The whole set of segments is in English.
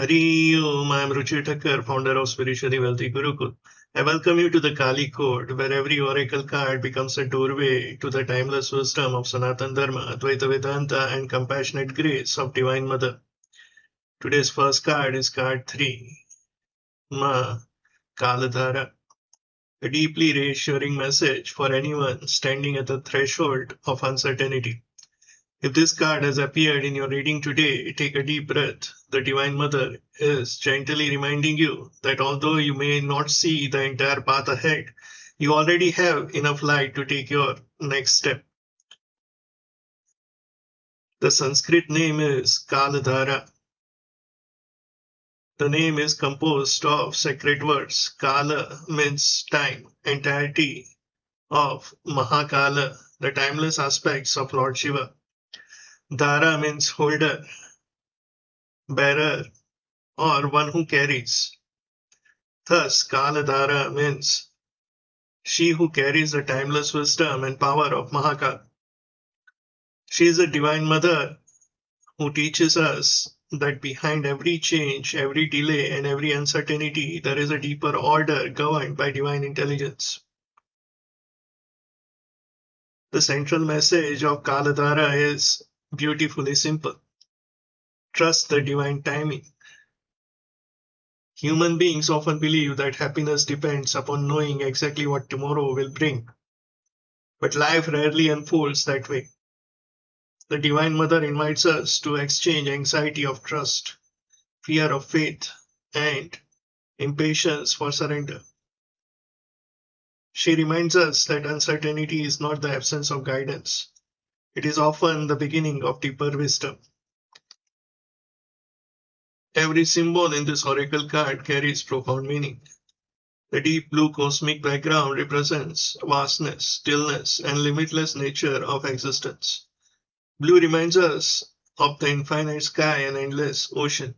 Hari Om, I am Ruchi Thakkar, founder of Spiritually Wealthy Gurukul. I welcome you to the Kali Code, where every oracle card becomes a doorway to the timeless wisdom of Sanatana Dharma, Advaita Vedanta, and compassionate grace of Divine Mother. Today's first card is card 3, Maa Kāladhārā, a deeply reassuring message for anyone standing at the threshold of uncertainty. If this card has appeared in your reading today, take a deep breath. The Divine Mother is gently reminding you that although you may not see the entire path ahead, you already have enough light to take your next step. The Sanskrit name is Kāladhārā. The name is composed of sacred words. Kala means time, entirety of Maa Kali, the timeless aspects of Lord Shiva. Dhara means holder, bearer, or one who carries. Thus, Kāladhārā means she who carries the timeless wisdom and power of Mahakal. She is a Divine Mother who teaches us that behind every change, every delay, and every uncertainty, there is a deeper order governed by divine intelligence. The central message of Kāladhārā is beautifully simple. Trust the divine timing. Human beings often believe that happiness depends upon knowing exactly what tomorrow will bring. But life rarely unfolds that way. The Divine Mother invites us to exchange anxiety of trust, fear of faith, and impatience for surrender. She reminds us that uncertainty is not the absence of guidance. It is often the beginning of deeper wisdom. Every symbol in this oracle card carries profound meaning. The deep blue cosmic background represents vastness, stillness, and limitless nature of existence. Blue reminds us of the infinite sky and endless ocean.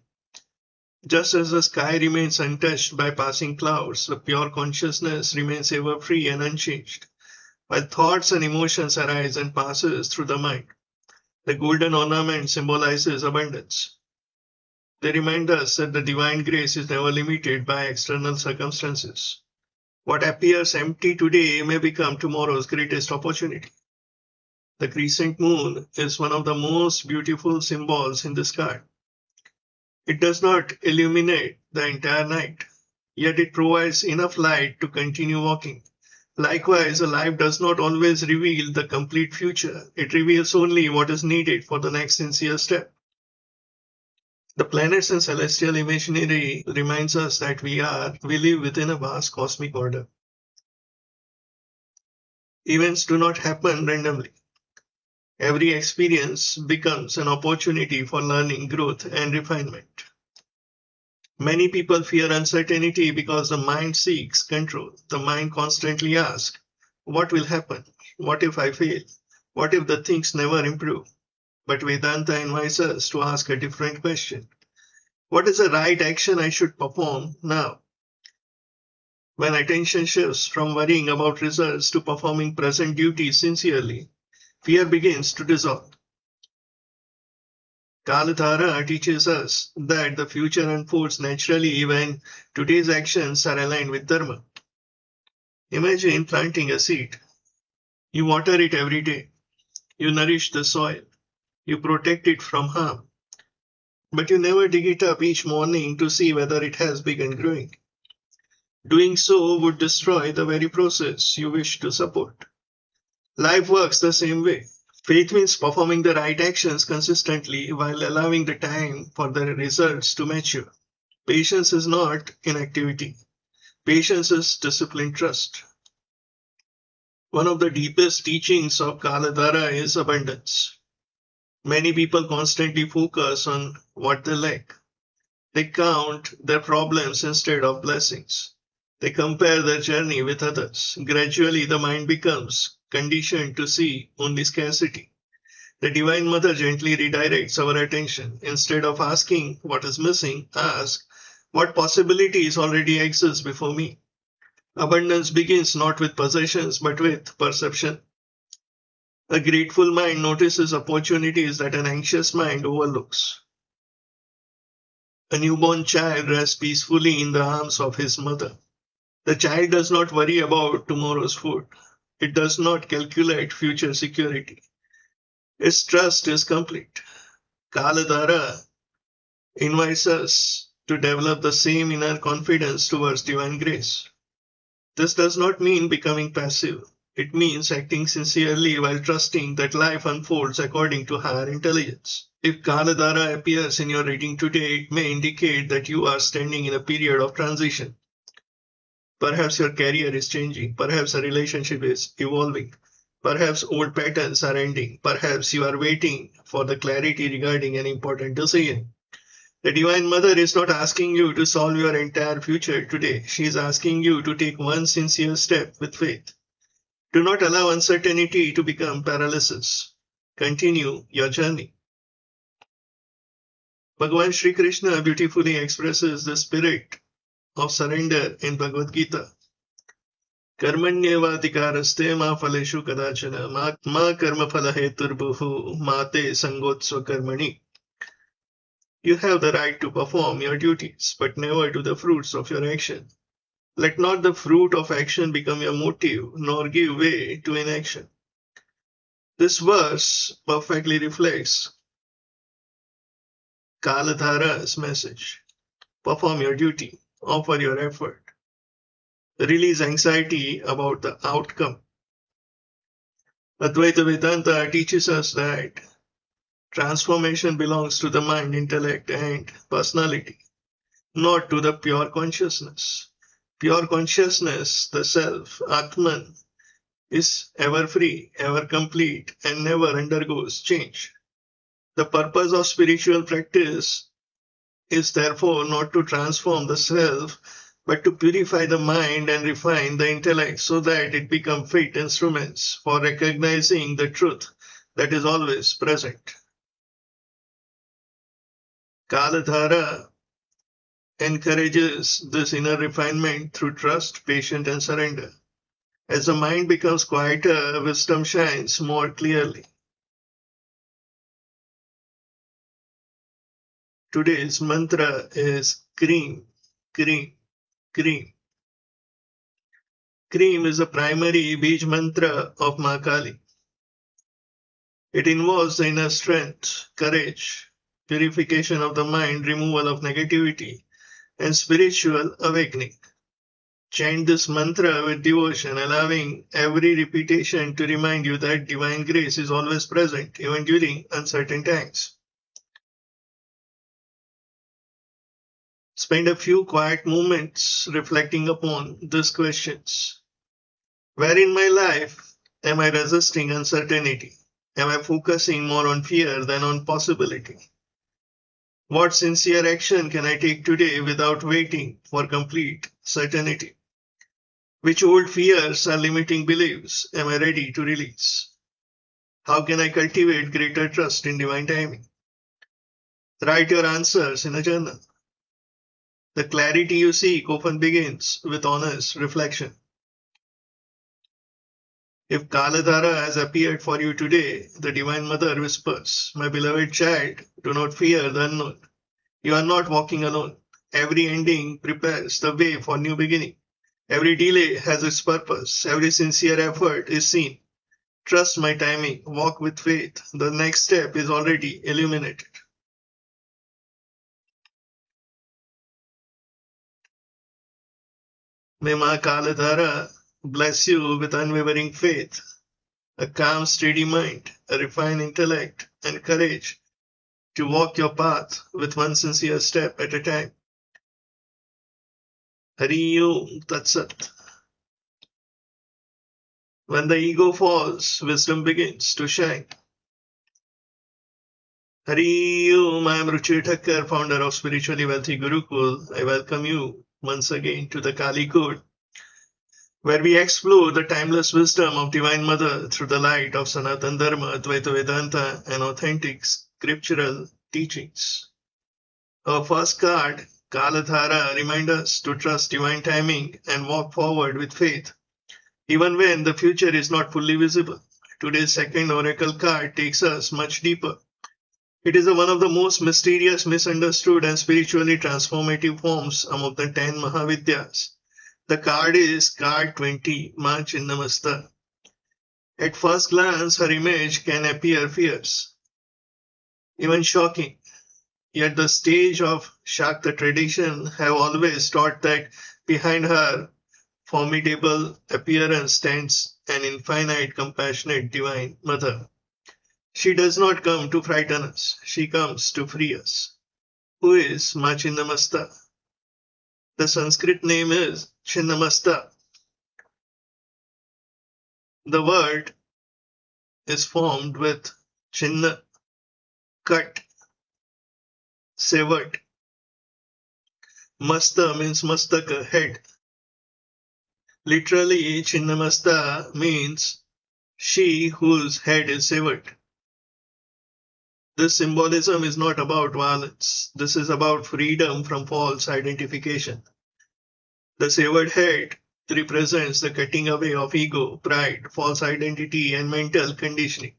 Just as the sky remains untouched by passing clouds, the pure consciousness remains ever free and unchanged. While thoughts and emotions arise and passes through the mind, the golden ornament symbolizes abundance. They remind us that the divine grace is never limited by external circumstances. What appears empty today may become tomorrow's greatest opportunity. The crescent moon is one of the most beautiful symbols in this card. It does not illuminate the entire night, yet it provides enough light to continue walking. Likewise, a life does not always reveal the complete future. It reveals only what is needed for the next sincere step. The planets and celestial imaginary reminds us that we live within a vast cosmic order. Events do not happen randomly. Every experience becomes an opportunity for learning, growth, and refinement. Many people fear uncertainty because the mind seeks control. The mind constantly asks, what will happen? What if I fail? What if the things never improve? But Vedanta invites us to ask a different question. What is the right action I should perform now? When attention shifts from worrying about results to performing present duties sincerely, fear begins to dissolve. Kāladhārā teaches us that the future unfolds naturally when today's actions are aligned with Dharma. Imagine planting a seed. You water it every day. You nourish the soil. You protect it from harm. But you never dig it up each morning to see whether it has begun growing. Doing so would destroy the very process you wish to support. Life works the same way. Faith means performing the right actions consistently while allowing the time for the results to mature. Patience is not inactivity. Patience is disciplined trust. One of the deepest teachings of Kāladhārā is abundance. Many people constantly focus on what they lack. They count their problems instead of blessings. They compare their journey with others. Gradually, the mind becomes conditioned to see only scarcity. The Divine Mother gently redirects our attention. Instead of asking what is missing, ask what possibilities already exist before me. Abundance begins not with possessions but with perception. A grateful mind notices opportunities that an anxious mind overlooks. A newborn child rests peacefully in the arms of his mother. The child does not worry about tomorrow's food. It does not calculate future security. Its trust is complete. Kāladhārā invites us to develop the same inner confidence towards divine grace. This does not mean becoming passive. It means acting sincerely while trusting that life unfolds according to higher intelligence. If Kāladhārā appears in your reading today, it may indicate that you are standing in a period of transition. Perhaps your career is changing. Perhaps a relationship is evolving. Perhaps old patterns are ending. Perhaps you are waiting for the clarity regarding an important decision. The Divine Mother is not asking you to solve your entire future today. She is asking you to take one sincere step with faith. Do not allow uncertainty to become paralysis. Continue your journey. Bhagavan Sri Krishna beautifully expresses the spirit of surrender in Bhagavad Gita. Karmanyevadhikaraste ma phaleshu kadachana ma karma phala heturbuhu ma te sangotsva karmani. You have the right to perform your duties, but never to the fruits of your action. Let not the fruit of action become your motive, nor give way to inaction. This verse perfectly reflects Kāladhārā's message. Perform your duty, offer your effort, release anxiety about the outcome. Advaita Vedanta teaches us that transformation belongs to the mind, intellect, and personality, not to the pure consciousness. Pure consciousness, the self, Atman, is ever free, ever complete, and never undergoes change. The purpose of spiritual practice is therefore not to transform the self, but to purify the mind and refine the intellect so that it become fit instruments for recognizing the truth that is always present. Kāladhārā encourages this inner refinement through trust, patience, and surrender. As the mind becomes quieter, wisdom shines more clearly. Today's mantra is Cream, Cream, Cream. Cream is the primary Bij mantra of Maa Kali. It involves the inner strength, courage, purification of the mind, removal of negativity, and spiritual awakening. Chant this mantra with devotion, allowing every repetition to remind you that divine grace is always present, even during uncertain times. Spend a few quiet moments reflecting upon these questions. Where in my life am I resisting uncertainty? Am I focusing more on fear than on possibility? What sincere action can I take today without waiting for complete certainty? Which old fears or limiting beliefs am I ready to release? How can I cultivate greater trust in divine timing? Write your answers in a journal. The clarity you seek often begins with honest reflection. If Kāladhārā has appeared for you today, the Divine Mother whispers, "My beloved child, do not fear the unknown. You are not walking alone. Every ending prepares the way for new beginning. Every delay has its purpose. Every sincere effort is seen. Trust my timing. Walk with faith. The next step is already illuminated." May Maa Kāladhārā bless you with unwavering faith, a calm, steady mind, a refined intellect, and courage to walk your path with one sincere step at a time. Hari Om Tat Sat. When the ego falls, wisdom begins to shine. Hari Om. I am Ruchir Thakkar, founder of Spiritually Wealthy Gurukul. I welcome you once again to the Kali Code, where we explore the timeless wisdom of Divine Mother through the light of Sanatana Dharma, Advaita Vedanta, and authentic scriptural teachings. Our first card, Kāladhārā, reminds us to trust divine timing and walk forward with faith, even when the future is not fully visible. Today's second oracle card takes us much deeper. It is one of the most mysterious, misunderstood, and spiritually transformative forms among the 10 Mahavidyas. The card is card 20, Maa Chinnamastā. At first glance, her image can appear fierce, even shocking. Yet the stage of Shakta tradition have always taught that behind her formidable appearance stands an infinite, compassionate divine mother. She does not come to frighten us, she comes to free us. Who is Maa Chinnamastā? The Sanskrit name is Chinnamastā. The word is formed with Chinna, cut, severed. Masta means mastaka, head. Literally, Chinnamastā means she whose head is severed. This symbolism is not about violence. This is about freedom from false identification. The severed head represents the cutting away of ego, pride, false identity, and mental conditioning.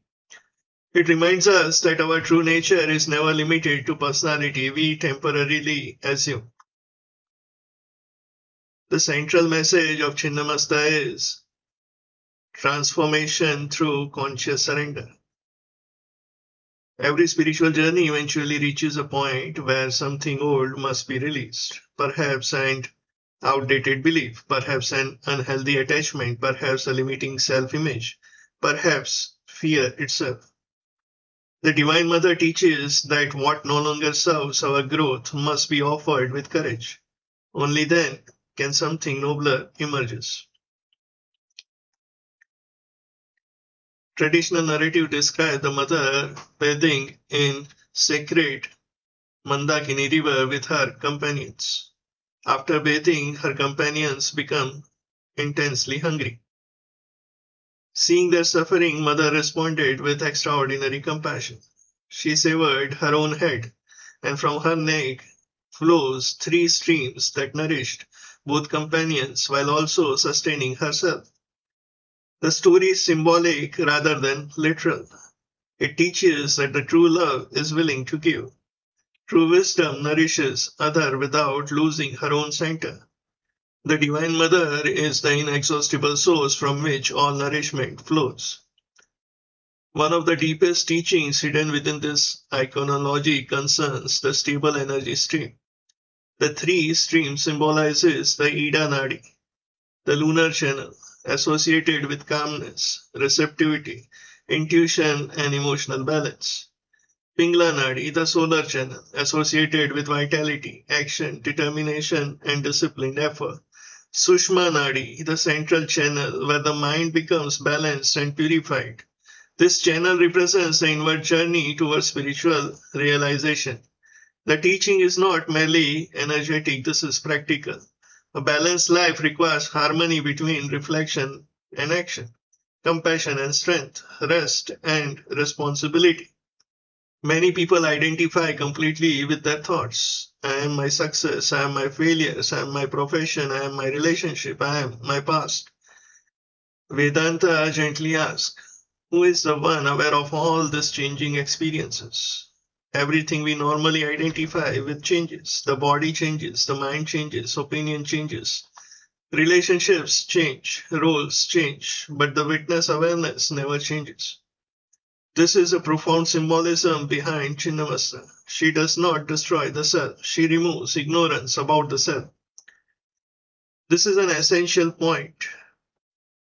It reminds us that our true nature is never limited to personality we temporarily assume. The central message of Chinnamastā is transformation through conscious surrender. Every spiritual journey eventually reaches a point where something old must be released, perhaps an outdated belief, perhaps an unhealthy attachment, perhaps a limiting self-image, perhaps fear itself. The Divine Mother teaches that what no longer serves our growth must be offered with courage. Only then can something nobler emerge. Traditional narrative describes the mother bathing in sacred Mandakini river with her companions. After bathing, her companions become intensely hungry. Seeing their suffering, mother responded with extraordinary compassion. She severed her own head, and from her neck flows 3 streams that nourished both companions while also sustaining herself. The story is symbolic rather than literal. It teaches that the true love is willing to give. True wisdom nourishes others without losing her own center. The Divine Mother is the inexhaustible source from which all nourishment flows. One of the deepest teachings hidden within this iconology concerns the stable energy stream. The 3 streams symbolizes the Ida Nadi, the lunar channel, associated with calmness, receptivity, intuition, and emotional balance. Pingla Nadi, the solar channel, associated with vitality, action, determination, and disciplined effort. Sushma Nadi, the central channel where the mind becomes balanced and purified. This channel represents the inward journey towards spiritual realization. The teaching is not merely energetic, this is practical. A balanced life requires harmony between reflection and action, compassion and strength, rest and responsibility. Many people identify completely with their thoughts. I am my success, I am my failures, I am my profession, I am my relationship, I am my past. Vedanta gently asks, who is the one aware of all these changing experiences? Everything we normally identify with changes. The body changes, the mind changes, opinion changes. Relationships change, roles change, but the witness awareness never changes. This is a profound symbolism behind Chinnamastā. She does not destroy the self. She removes ignorance about the self. This is an essential point.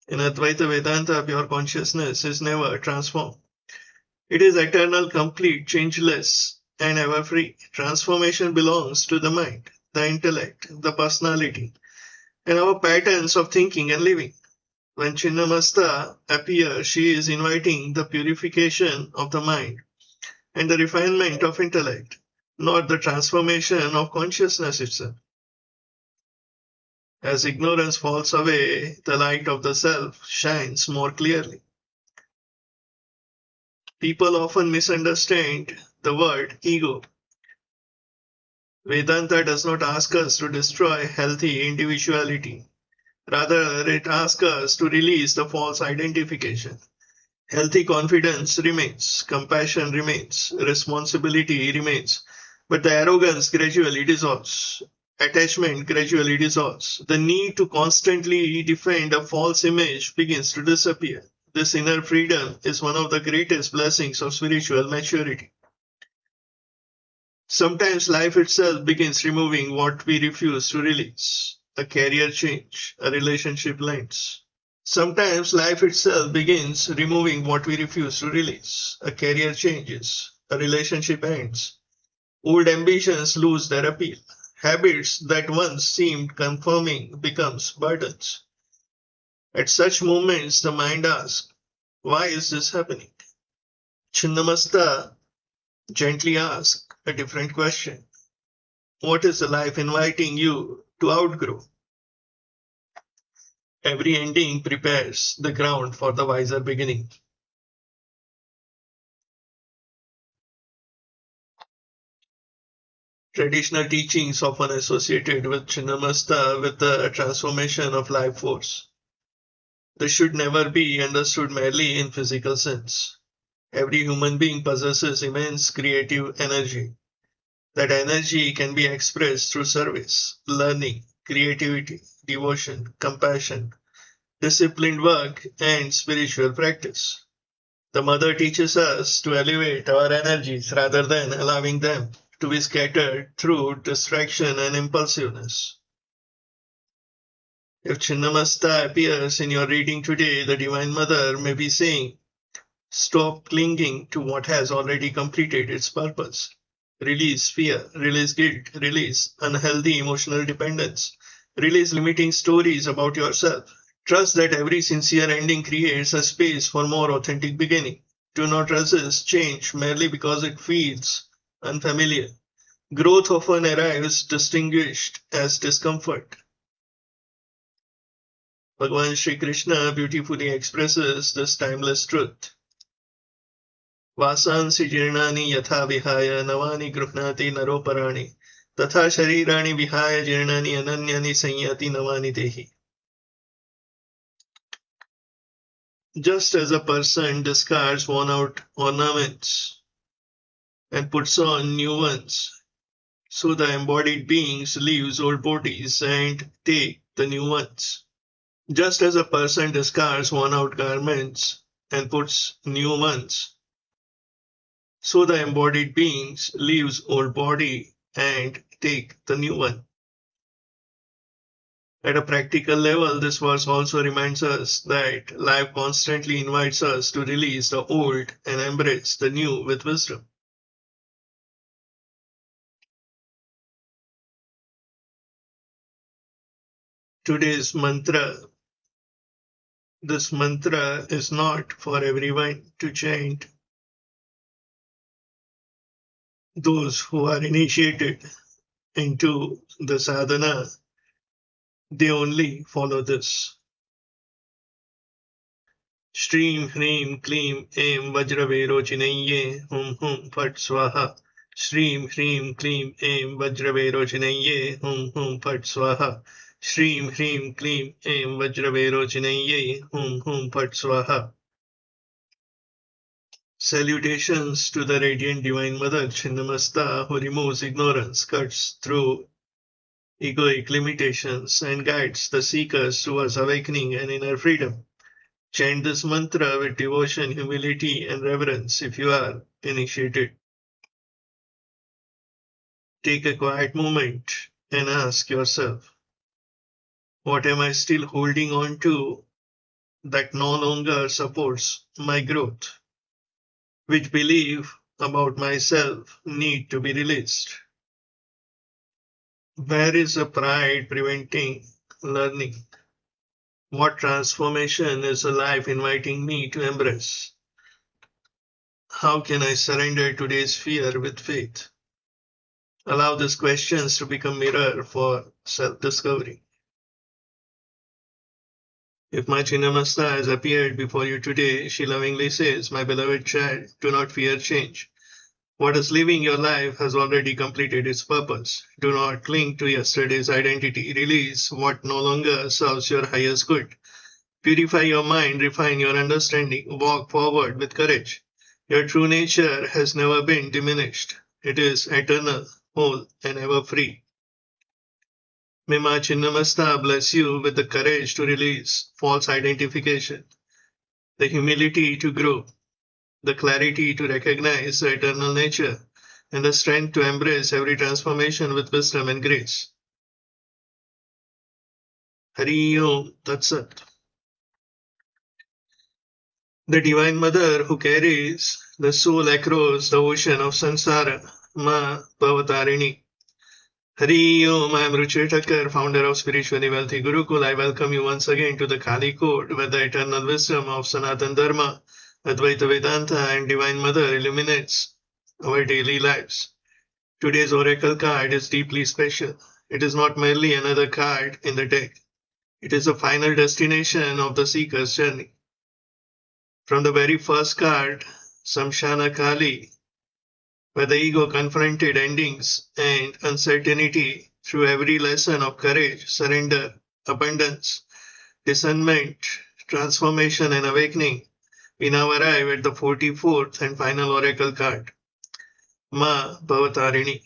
In Advaita Vedanta, pure consciousness is never transformed. It is eternal, complete, changeless, and ever free. Transformation belongs to the mind, the intellect, the personality, and our patterns of thinking and living. When Chinnamastā appears, she is inviting the purification of the mind and the refinement of intellect, not the transformation of consciousness itself. As ignorance falls away, the light of the self shines more clearly. People often misunderstand the word ego. Vedanta does not ask us to destroy healthy individuality. Rather, it asks us to release the false identification. Healthy confidence remains, compassion remains, responsibility remains, but the arrogance gradually dissolves. Attachment gradually dissolves. The need to constantly defend a false image begins to disappear. This inner freedom is one of the greatest blessings of spiritual maturity. Sometimes life itself begins removing what we refuse to release. A career change, a relationship ends. Sometimes life itself begins removing what we refuse to release. A career changes, a relationship ends. Old ambitions lose their appeal. Habits that once seemed confirming becomes burdens. At such moments, the mind asks, why is this happening? Chinnamastā gently asks a different question. What is the life inviting you to outgrow? Every ending prepares the ground for the wiser beginning. Traditional teachings often associated with Chinnamastā with the transformation of life force. This should never be understood merely in physical sense. Every human being possesses immense creative energy. That energy can be expressed through service, learning, creativity, devotion, compassion, disciplined work, and spiritual practice. The Mother teaches us to elevate our energies rather than allowing them to be scattered through distraction and impulsiveness. If Chinnamastā appears in your reading today, the Divine Mother may be saying, stop clinging to what has already completed its purpose. Release fear, release guilt, release unhealthy emotional dependence, release limiting stories about yourself. Trust that every sincere ending creates a space for more authentic beginning. Do not resist change merely because it feels unfamiliar. Growth often arrives distinguished as discomfort. Bhagavan Sri Krishna beautifully expresses this timeless truth. Vasansi jirnani yatha vihaya navani gruhnati naroparani tatha sharirani vihaya jirnani ananyani sanyati navani dehi. Just as a person discards worn-out ornaments and puts on new ones, so the embodied beings leaves old bodies and take the new ones. Just as a person discards worn-out garments and puts new ones, so the embodied beings leaves old body and take the new one. At a practical level, this verse also reminds us that life constantly invites us to release the old and embrace the new with wisdom. Today's mantra. This mantra is not for everyone to chant. Those who are initiated into the sadhana, they only follow this. Shrim Hrim Klim Aim Vajravero Chinaiye Hum Hum Phat Swaha. Shrim Hrim Klim Aim Vajravero Chinaiye Hum Hum Phat Swaha. Shrim Hrim Klim Aim Vajravero Chinaiye Hum Hum Phat Swaha. Salutations to the radiant Divine Mother Chinnamastā, who removes ignorance, cuts through egoic limitations, and guides the seekers towards awakening and inner freedom. Chant this mantra with devotion, humility, and reverence if you are initiated. Take a quiet moment and ask yourself, what am I still holding on to that no longer supports my growth? Which belief about myself need to be released? Where is the pride preventing learning? What transformation is a life inviting me to embrace? How can I surrender today's fear with faith? Allow these questions to become mirror for self-discovery. If my Chinnamastā has appeared before you today, she lovingly says, my beloved child, do not fear change. What is living your life has already completed its purpose. Do not cling to yesterday's identity. Release what no longer serves your highest good. Purify your mind, refine your understanding, walk forward with courage. Your true nature has never been diminished. It is eternal, whole, and ever free. May Maa Chinnamastā bless you with the courage to release false identification, the humility to grow, the clarity to recognize the eternal nature, and the strength to embrace every transformation with wisdom and grace. Hari Om Tat Sat. The Divine Mother who carries the soul across the ocean of samsara, Maa Bhavatāriṇī. Hari Om, I am Ruchir Thakkar, founder of Spiritually Wealthy Gurukul. I welcome you once again to the Kali Code, where the eternal wisdom of Sanatana Dharma, Advaita Vedanta, and Divine Mother illuminates our daily lives. Today's oracle card is deeply special. It is not merely another card in the deck. It is the final destination of the seeker's journey. From the very first card, Maa Kali, where the ego confronted endings and uncertainty through every lesson of courage, surrender, abundance, discernment, transformation, and awakening, we now arrive at the 44th and final oracle card, Maa Bhavatāriṇī.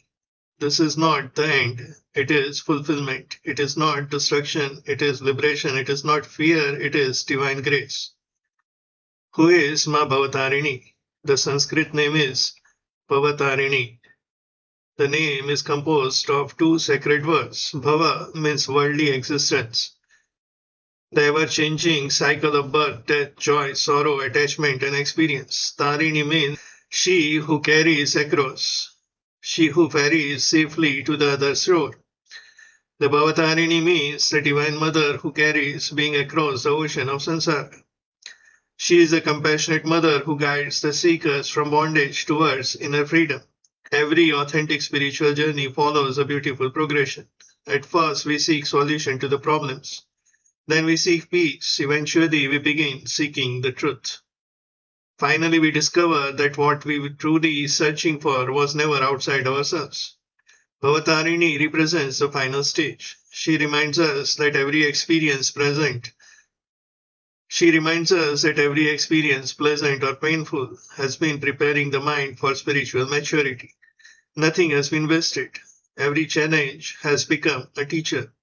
This is not the end, it is fulfillment. It is not destruction, it is liberation. It is not fear, it is divine grace. Who is Maa Bhavatāriṇī? The Sanskrit name is Bhavatāriṇī. The name is composed of two sacred words. Bhava means worldly existence, the ever-changing cycle of birth, death, joy, sorrow, attachment, and experience. Tarini means she who carries across, she who ferries safely to the other shore. The Bhavatāriṇī means the Divine Mother who carries being across the ocean of samsara. She is a compassionate mother who guides the seekers from bondage towards inner freedom. Every authentic spiritual journey follows a beautiful progression. At first, we seek solution to the problems. Then we seek peace. Eventually, we begin seeking the truth. Finally, we discover that what we were truly searching for was never outside ourselves. Bhavatāriṇī represents the final stage. She reminds us that every experience, pleasant or painful, has been preparing the mind for spiritual maturity. Nothing has been wasted. Every challenge has become a teacher.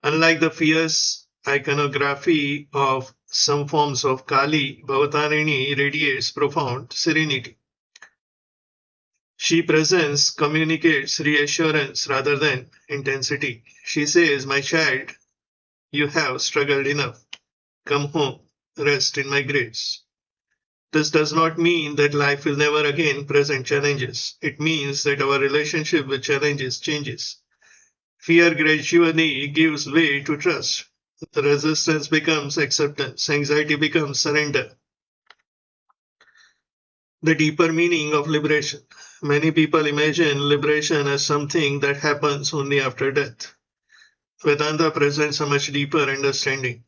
Unlike the fierce iconography of some forms of Kali, Bhavatāriṇī radiates profound serenity. She presence communicates reassurance rather than intensity. She says, "My child, you have struggled enough. Come home, rest in my grace." This does not mean that life will never again present challenges. It means that our relationship with challenges changes. Fear gradually gives way to trust. The resistance becomes acceptance. Anxiety becomes surrender. The deeper meaning of liberation. Many people imagine liberation as something that happens only after death. Vedanta presents a much deeper understanding.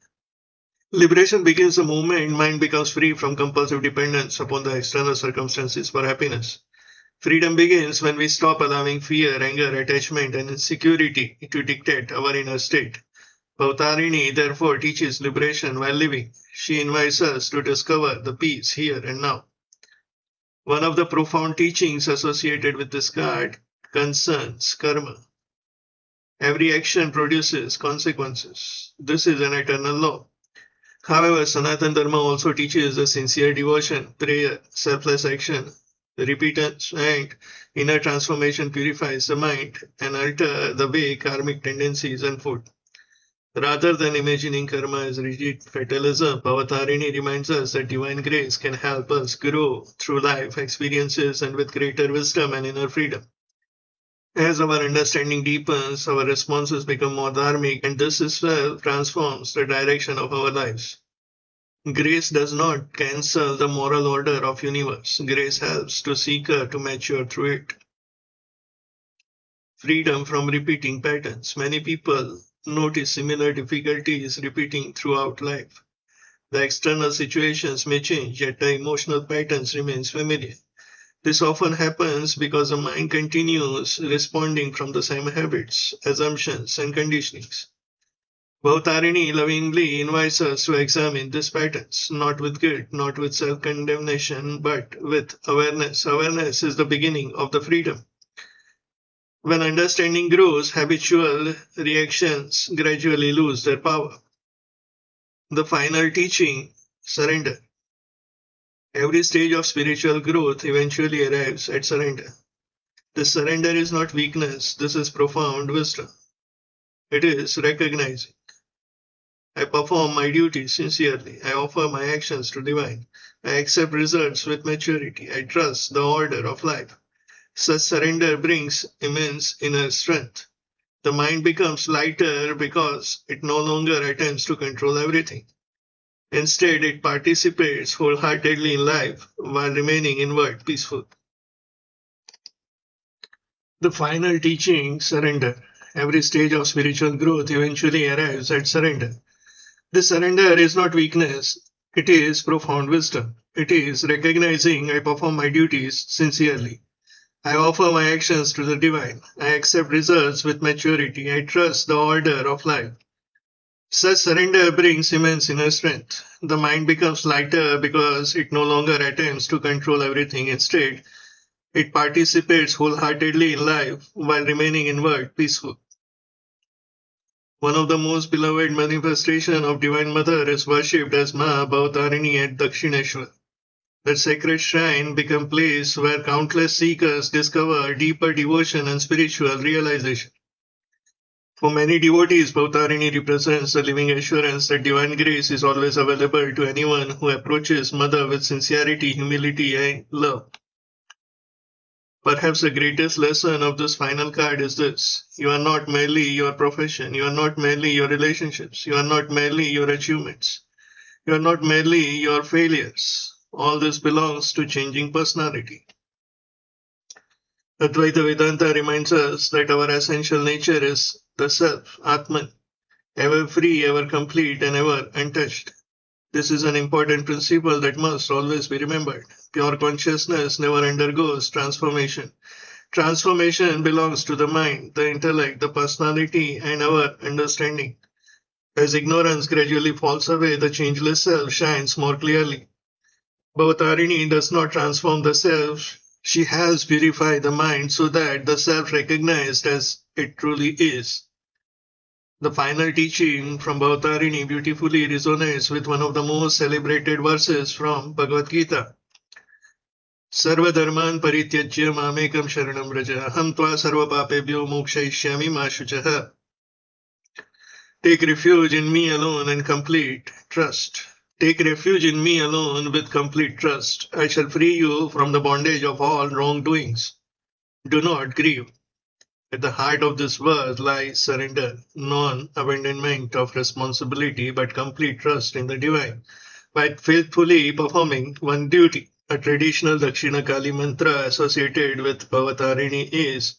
Liberation begins the moment mind becomes free from compulsive dependence upon the external circumstances for happiness. Freedom begins when we stop allowing fear, anger, attachment, and insecurity to dictate our inner state. Bhavatāriṇī therefore teaches liberation while living. She invites us to discover the peace here and now. One of the profound teachings associated with this card concerns karma. Every action produces consequences. This is an eternal law. However, Sanatana Dharma also teaches a sincere devotion, prayer, selfless action, repentance, and inner transformation purifies the mind and alter the way karmic tendencies unfold. Rather than imagining karma as rigid fatalism, Bhavatāriṇī reminds us that divine grace can help us grow through life experiences and with greater wisdom and inner freedom. As our understanding deepens, our responses become more dharmic, and this itself transforms the direction of our lives. Grace does not cancel the moral order of universe. Grace helps the seeker to mature through it. Freedom from repeating patterns. Many people notice similar difficulties repeating throughout life. The external situations may change, yet the emotional patterns remains familiar. This often happens because the mind continues responding from the same habits, assumptions, and conditionings. Bhavatāriṇī lovingly invites us to examine these patterns, not with guilt, not with self-condemnation, but with awareness. Awareness is the beginning of the freedom. When understanding grows, habitual reactions gradually lose their power. The final teaching, surrender. Every stage of spiritual growth eventually arrives at surrender. This surrender is not weakness, this is profound wisdom. It is recognizing. I perform my duties sincerely. I offer my actions to divine. I accept results with maturity. I trust the order of life. Such surrender brings immense inner strength. The mind becomes lighter because it no longer attempts to control everything. Instead, it participates wholeheartedly in life while remaining inward, peaceful. The final teaching, surrender. Every stage of spiritual growth eventually arrives at surrender. This surrender is not weakness, it is profound wisdom. It is recognizing I perform my duties sincerely. I offer my actions to the divine. I accept results with maturity. I trust the order of life. Such surrender brings immense inner strength. The mind becomes lighter because it no longer attempts to control everything. Instead, it participates wholeheartedly in life while remaining inward, peaceful. One of the most beloved manifestations of Divine Mother is worshipped as Maa Bhavatāriṇī at Dakshineshwar. That sacred shrine became a place where countless seekers discover deeper devotion and spiritual realization. For many devotees, Bhavatāriṇī represents the living assurance that divine grace is always available to anyone who approaches Mother with sincerity, humility, and love. Perhaps the greatest lesson of this final card is this. You are not merely your profession. You are not merely your relationships. You are not merely your achievements. You are not merely your failures. All this belongs to changing personality. Advaita Vedanta reminds us that our essential nature is the self, Atman, ever free, ever complete, and ever untouched. This is an important principle that must always be remembered. Pure consciousness never undergoes transformation. Transformation belongs to the mind, the intellect, the personality, and our understanding. As ignorance gradually falls away, the changeless self shines more clearly. Bhavatāriṇī does not transform the self. She has purified the mind so that the self recognized as it truly is. The final teaching from Bhavatāriṇī beautifully resonates with one of the most celebrated verses from Bhagavad Gita. Sarva dharman parityajya mamekam sharanam vraja aham tva sarva papebhyo mokshayishyami ma shuchaha. Take refuge in me alone and complete trust. Take refuge in me alone with complete trust. I shall free you from the bondage of all wrongdoings. Do not grieve. At the heart of this verse lies surrender, non-abandonment of responsibility, but complete trust in the divine, by faithfully performing one duty. A traditional Dakshina Kali mantra associated with Bhavatāriṇī is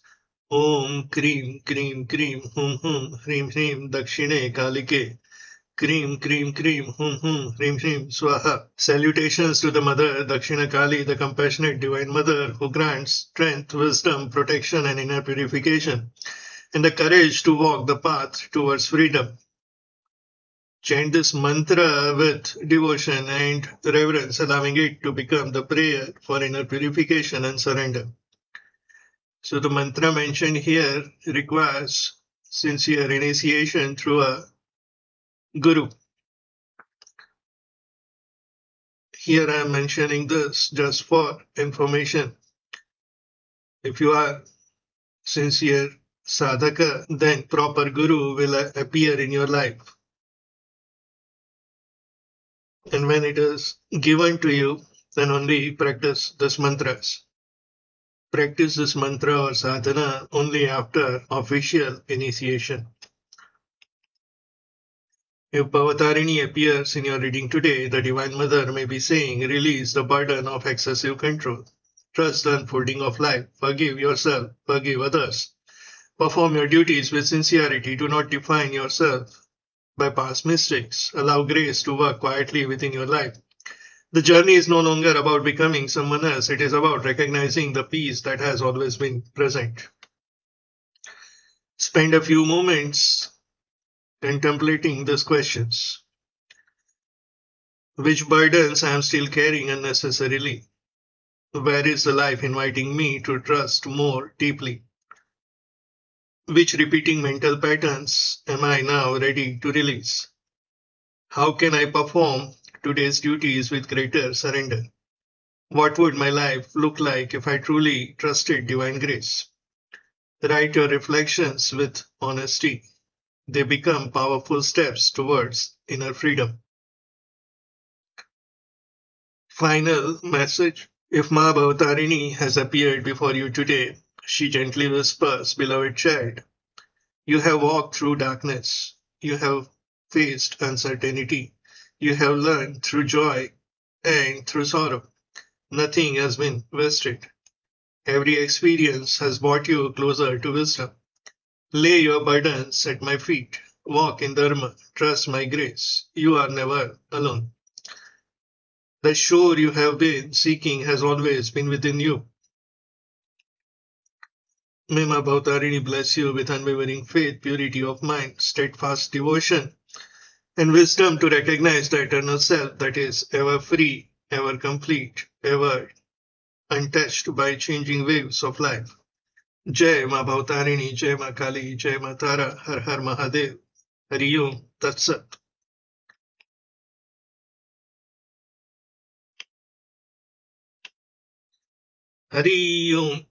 Om Krim Krim Krim Hum Hum Hrim Hrim Dakshine Kalike Krim Krim Krim Hum Hum Hrim Hrim Swaha. Salutations to the Mother, Dakshina Kali, the compassionate Divine Mother, who grants strength, wisdom, protection, and inner purification, and the courage to walk the path towards freedom. Chant this mantra with devotion and reverence, allowing it to become the prayer for inner purification and surrender. So the mantra mentioned here requires sincere initiation through a guru. Here I am mentioning this just for information. If you are sincere sadhaka, then proper guru will appear in your life. And when it is given to you, then only practice this mantras. Practice this mantra or sadhana only after official initiation. If Bhavatāriṇī appears in your reading today, the Divine Mother may be saying, release the burden of excessive control. Trust the unfolding of life. Forgive yourself. Forgive others. Perform your duties with sincerity. Do not define yourself by past mistakes. Allow grace to work quietly within your life. The journey is no longer about becoming someone else. It is about recognizing the peace that has always been present. Spend a few moments contemplating these questions. Which burdens I am still carrying unnecessarily? Where is the life inviting me to trust more deeply? Which repeating mental patterns am I now ready to release? How can I perform today's duties with greater surrender? What would my life look like if I truly trusted divine grace? Write your reflections with honesty. They become powerful steps towards inner freedom. Final message. If Maa Bhavatāriṇī has appeared before you today, she gently whispers, beloved child, you have walked through darkness. You have faced uncertainty. You have learned through joy and through sorrow. Nothing has been wasted. Every experience has brought you closer to wisdom. Lay your burdens at my feet. Walk in Dharma. Trust my grace. You are never alone. The shore you have been seeking has always been within you. May Maa Bhavatāriṇī bless you with unwavering faith, purity of mind, steadfast devotion, and wisdom to recognize the eternal self that is ever free, ever complete, ever untouched by changing waves of life. Jai Maa Bhavatāriṇī, Jai Maa Kali, Jai Maa Tara, Har Har Mahadev, Hari Om, Tat Sat. Hari Om.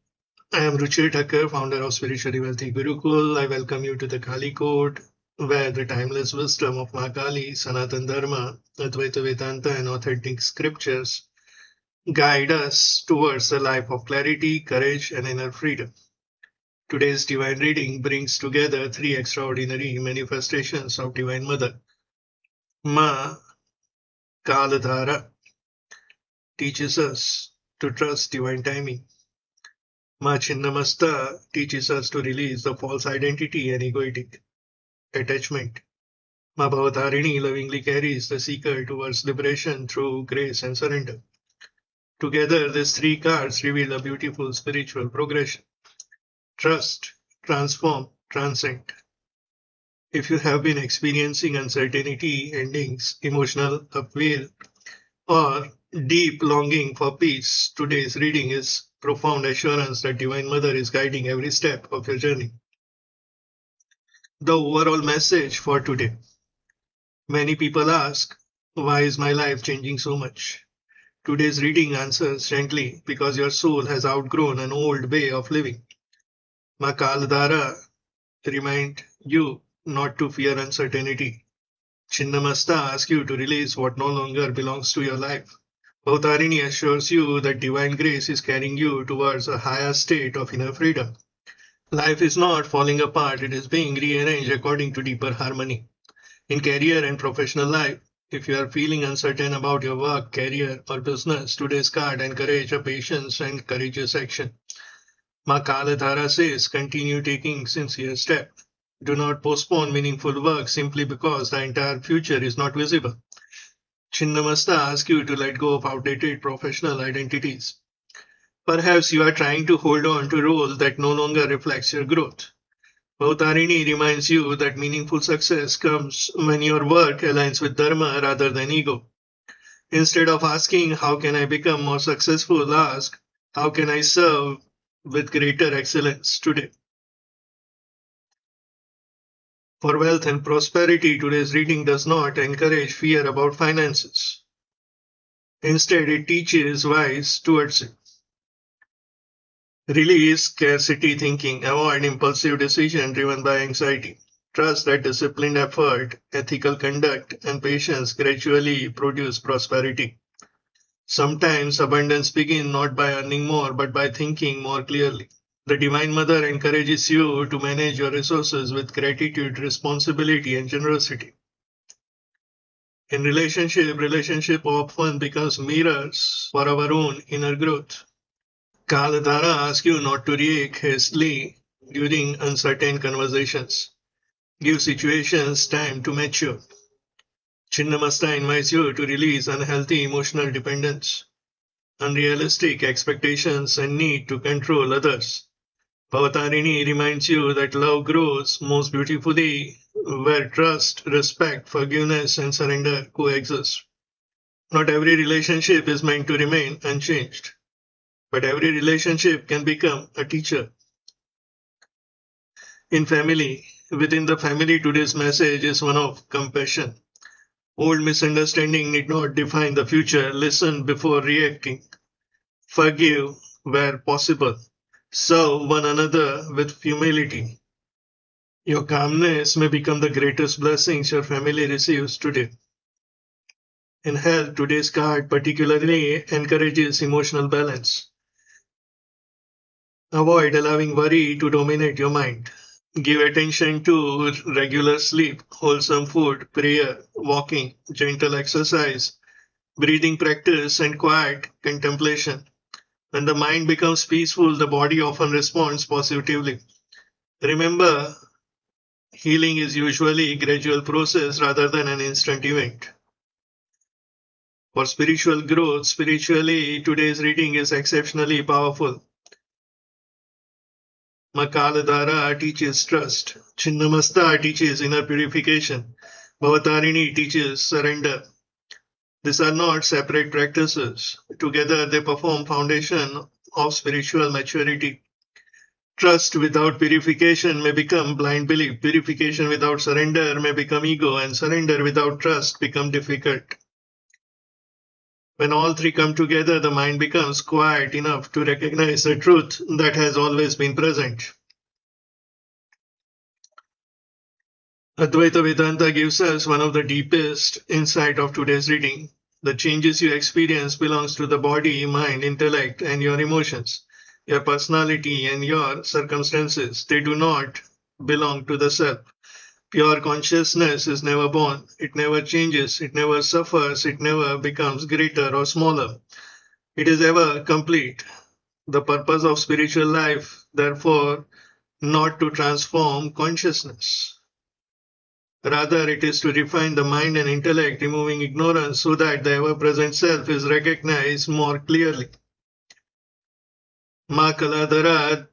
I am Ruchir Thakur, founder of Spiritually Wealthy Gurukul. I welcome you to the Kali Code, where the timeless wisdom of Maa Kali, Sanatana Dharma, Advaita Vedanta, and authentic scriptures guide us towards a life of clarity, courage, and inner freedom. Today's divine reading brings together three extraordinary manifestations of Divine Mother. Maa Kāladhārā teaches us to trust divine timing. Maa Chinnamastā teaches us to release the false identity and egoic attachment. Maa Bhavatāriṇī lovingly carries the seeker towards liberation through grace and surrender. Together, these three cards reveal a beautiful spiritual progression. Trust, transform, transcend. If you have been experiencing uncertainty, endings, emotional upheaval, or deep longing for peace, today's reading is profound assurance that Divine Mother is guiding every step of your journey. The overall message for today. Many people ask, why is my life changing so much? Today's reading answers gently, because your soul has outgrown an old way of living. Maa Kāladhārā remind you not to fear uncertainty. Chinnamastā asks you to release what no longer belongs to your life. Bhavatāriṇī assures you that divine grace is carrying you towards a higher state of inner freedom. Life is not falling apart, it is being rearranged according to deeper harmony. In career and professional life, if you are feeling uncertain about your work, career, or business, today's card encourages a patience and courageous action. Maa Kāladhārā says, continue taking sincere steps. Do not postpone meaningful work simply because the entire future is not visible. Chinnamastā asks you to let go of outdated professional identities. Perhaps you are trying to hold on to a role that no longer reflects your growth. Bhavatāriṇī reminds you that meaningful success comes when your work aligns with Dharma rather than ego. Instead of asking, how can I become more successful, ask, how can I serve with greater excellence today? For wealth and prosperity, today's reading does not encourage fear about finances. Instead, it teaches wise stewardship. Release scarcity thinking. Avoid impulsive decision driven by anxiety. Trust that disciplined effort, ethical conduct, and patience gradually produce prosperity. Sometimes abundance begins not by earning more, but by thinking more clearly. The Divine Mother encourages you to manage your resources with gratitude, responsibility, and generosity. In relationship often becomes mirrors for our own inner growth. Kāladhārā asks you not to react hastily during uncertain conversations. Give situations time to mature. Chinnamastā invites you to release unhealthy emotional dependence, unrealistic expectations, and need to control others. Bhavatāriṇī reminds you that love grows most beautifully where trust, respect, forgiveness, and surrender coexist. Not every relationship is meant to remain unchanged, but every relationship can become a teacher. In family, within the family, today's message is one of compassion. Old misunderstanding need not define the future. Listen before reacting. Forgive where possible. Serve one another with humility. Your calmness may become the greatest blessings your family receives today. In health, today's card particularly encourages emotional balance. Avoid allowing worry to dominate your mind. Give attention to regular sleep, wholesome food, prayer, walking, gentle exercise, breathing practice, and quiet contemplation. When the mind becomes peaceful, the body often responds positively. Remember, healing is usually a gradual process rather than an instant event. For spiritual growth, spiritually, today's reading is exceptionally powerful. Maa Kāladhārā teaches trust. Chinnamastā teaches inner purification. Bhavatāriṇī teaches surrender. These are not separate practices. Together they perform foundation of spiritual maturity. Trust without purification may become blind belief. Purification without surrender may become ego, and surrender without trust become difficult. When all three come together, the mind becomes quiet enough to recognize the truth that has always been present. Advaita Vedanta gives us one of the deepest insight of today's reading. The changes you experience belongs to the body, mind, intellect, and your emotions, your personality and your circumstances. They do not belong to the self. Pure consciousness is never born. It never changes. It never suffers. It never becomes greater or smaller. It is ever complete. The purpose of spiritual life, therefore, not to transform consciousness. Rather, it is to refine the mind and intellect, removing ignorance so that the ever-present self is recognized more clearly. Maa Kāladhārā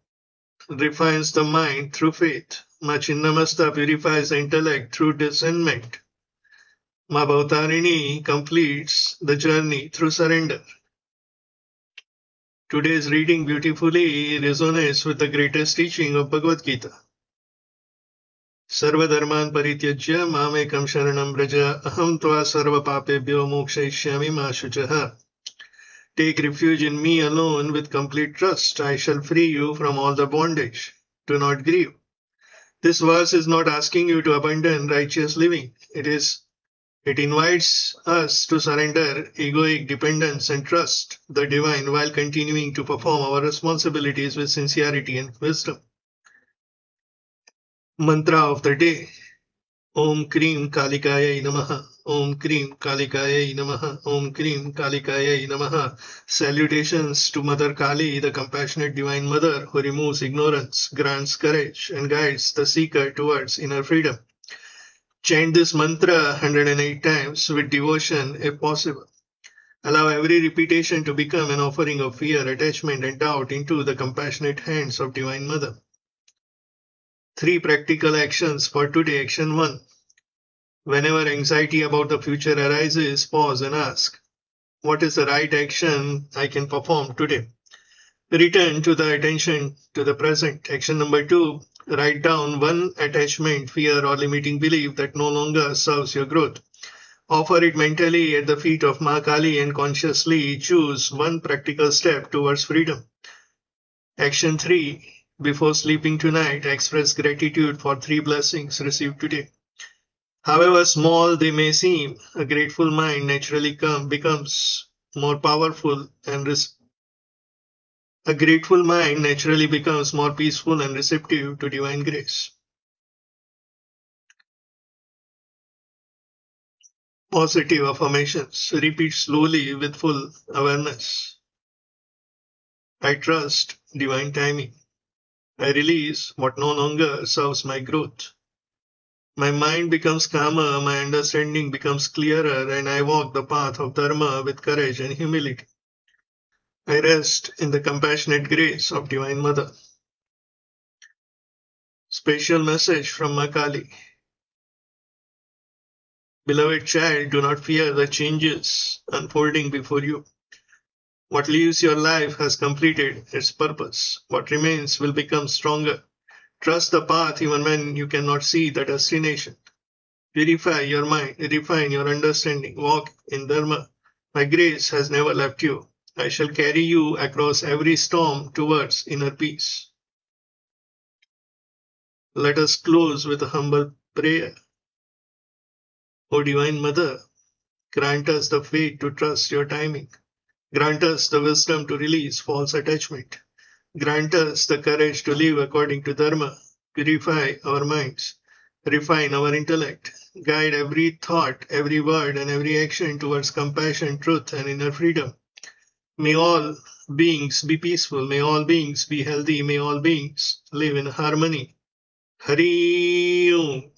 refines the mind through faith. Maa Chinnamastā purifies the intellect through discernment. Maa Bhavatāriṇī completes the journey through surrender. Today's reading beautifully resonates with the greatest teaching of Bhagavad Gita. Sarva dharman parityajya mamekam sharanam braja aham tva sarva papebhyo mokshayishyami ma shuchaha. Take refuge in me alone with complete trust. I shall free you from all the bondage. Do not grieve. This verse is not asking you to abandon righteous living. It invites us to surrender egoic dependence and trust the divine while continuing to perform our responsibilities with sincerity and wisdom. Mantra of the day. Om Krim Kalikayai Namaha. Om Krim Kalikayai Namaha. Om Krim Kalikayai Namaha. Salutations to Mother Kali, the compassionate divine mother who removes ignorance, grants courage, and guides the seeker towards inner freedom. Chant this mantra 108 times with devotion if possible. Allow every repetition to become an offering of fear, attachment, and doubt into the compassionate hands of Divine Mother. 3 practical actions for today. Action 1. Whenever anxiety about the future arises, pause and ask, what is the right action I can perform today? Return to the attention to the present. Action number 2. Write down one attachment, fear, or limiting belief that no longer serves your growth. Offer it mentally at the feet of Maa Kali and consciously choose one practical step towards freedom. Action 3. Before sleeping tonight, express gratitude for 3 blessings received today. However small they may seem, a grateful mind naturally becomes more powerful and a grateful mind naturally becomes more peaceful and receptive to divine grace. Positive affirmations. Repeat slowly with full awareness. I trust divine timing. I release what no longer serves my growth. My mind becomes calmer, my understanding becomes clearer, and I walk the path of Dharma with courage and humility. I rest in the compassionate grace of Divine Mother. Special message from Maa Kali. Beloved child, do not fear the changes unfolding before you. What leaves your life has completed its purpose. What remains will become stronger. Trust the path even when you cannot see the destination. Purify your mind, refine your understanding, walk in Dharma. My grace has never left you. I shall carry you across every storm towards inner peace. Let us close with a humble prayer. O Divine Mother, grant us the faith to trust your timing. Grant us the wisdom to release false attachment. Grant us the courage to live according to Dharma. Purify our minds. Refine our intellect. Guide every thought, every word, and every action towards compassion, truth, and inner freedom. May all beings be peaceful. May all beings be healthy. May all beings live in harmony. Hari Om.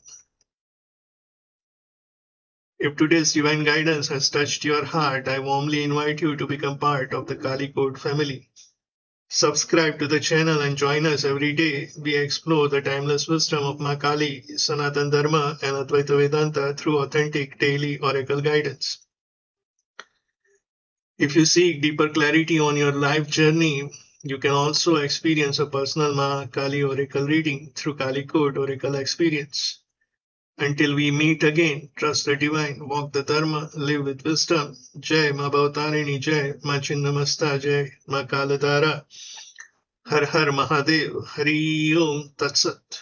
If today's divine guidance has touched your heart, I warmly invite you to become part of the Kali Code family. Subscribe to the channel and join us every day. We explore the timeless wisdom of Maa Kali, Sanatana Dharma, and Advaita Vedanta through authentic daily oracle guidance. If you seek deeper clarity on your life journey, you can also experience a personal Maa Kali oracle reading through Kali Code Oracle Experience. Until we meet again, trust the divine, walk the Dharma, live with wisdom. Jai Maa Bhavatāriṇī, Jai Maa Chinnamastā, Jai Maa Kāladhārā. Har Har Mahadev, Hari Om Tat Sat.